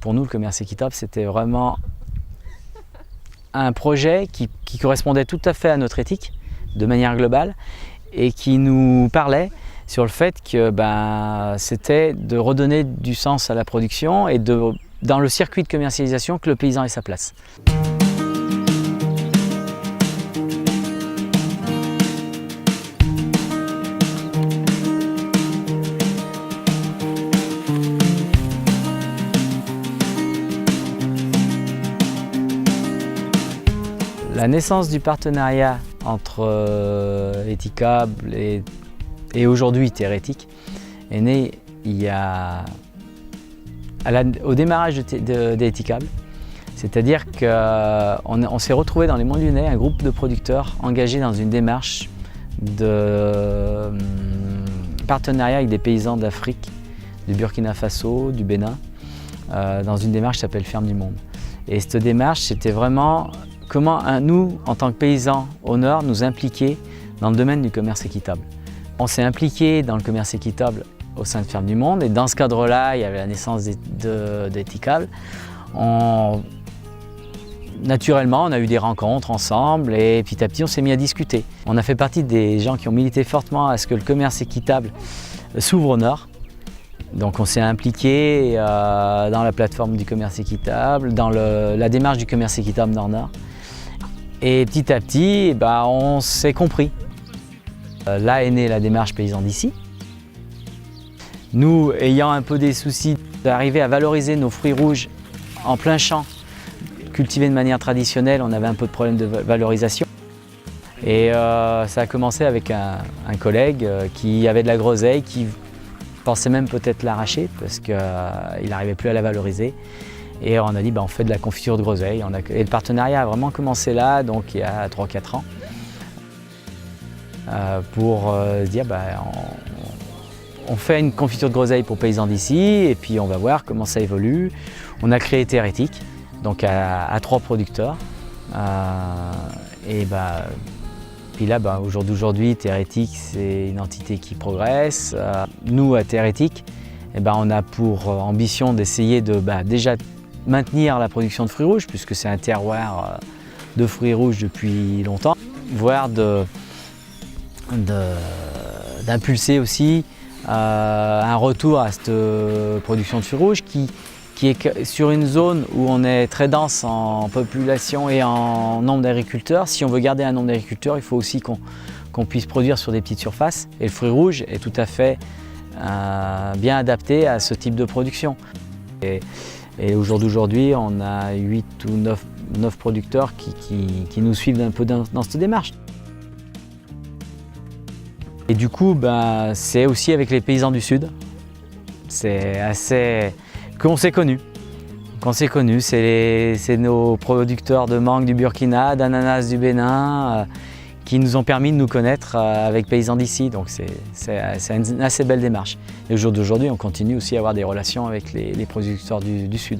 Pour nous, le commerce équitable, c'était vraiment un projet qui correspondait tout à fait à notre éthique, de manière globale, et qui nous parlait sur le fait que c'était de redonner du sens à la production et dans le circuit de commercialisation que le paysan ait sa place. La naissance du partenariat entre Etikable et aujourd'hui Terretic est née au démarrage d'Etikable. C'est-à-dire qu'on s'est retrouvé dans les Monts Lyonnais, un groupe de producteurs engagés dans une démarche de partenariat avec des paysans d'Afrique, du Burkina Faso, du Bénin, dans une démarche qui s'appelle Ferme du Monde. Et cette démarche, c'était vraiment comment nous, en tant que paysans au Nord, nous impliquer dans le domaine du commerce équitable. On s'est impliqué dans le commerce équitable au sein de Ferme du Monde et dans ce cadre-là, il y avait la naissance d'Etikable. Naturellement, on a eu des rencontres ensemble et petit à petit, on s'est mis à discuter. On a fait partie des gens qui ont milité fortement à ce que le commerce équitable s'ouvre au Nord. Donc on s'est impliqué dans la plateforme du commerce équitable, dans la démarche du commerce équitable Nord-Nord. Et petit à petit, on s'est compris. Là est née la démarche Paysans d'ici. Nous, ayant un peu des soucis d'arriver à valoriser nos fruits rouges en plein champ, cultivés de manière traditionnelle, on avait un peu de problème de valorisation. Et ça a commencé avec un collègue qui avait de la groseille, qui pensait même peut-être l'arracher parce qu'il n'arrivait plus à la valoriser. Et on a dit on fait de la confiture de groseille. Et le partenariat a vraiment commencé là, donc il y a 3-4 ans, pour se dire on fait une confiture de groseille pour paysans d'ici et puis on va voir comment ça évolue. On a créé Terretic, donc à 3 producteurs. Puis là, au jour d'aujourd'hui, Terretic, c'est une entité qui progresse. Nous, à Terretic, on a pour ambition d'essayer de déjà maintenir la production de fruits rouges, puisque c'est un terroir de fruits rouges depuis longtemps, voire d'impulser aussi un retour à cette production de fruits rouges qui est sur une zone où on est très dense en population et en nombre d'agriculteurs. Si on veut garder un nombre d'agriculteurs, il faut aussi qu'on puisse produire sur des petites surfaces. Et le fruit rouge est tout à fait bien adapté à ce type de production. Et au jour d'aujourd'hui, on a 8 ou 9 producteurs qui nous suivent un peu dans cette démarche. Et du coup, c'est aussi avec les paysans du Sud. C'est assez... qu'on s'est connus. C'est nos producteurs de mangue du Burkina, d'ananas du Bénin, qui nous ont permis de nous connaître avec paysans d'ici. Donc c'est une assez belle démarche. Et au jour d'aujourd'hui, on continue aussi à avoir des relations avec les producteurs du Sud.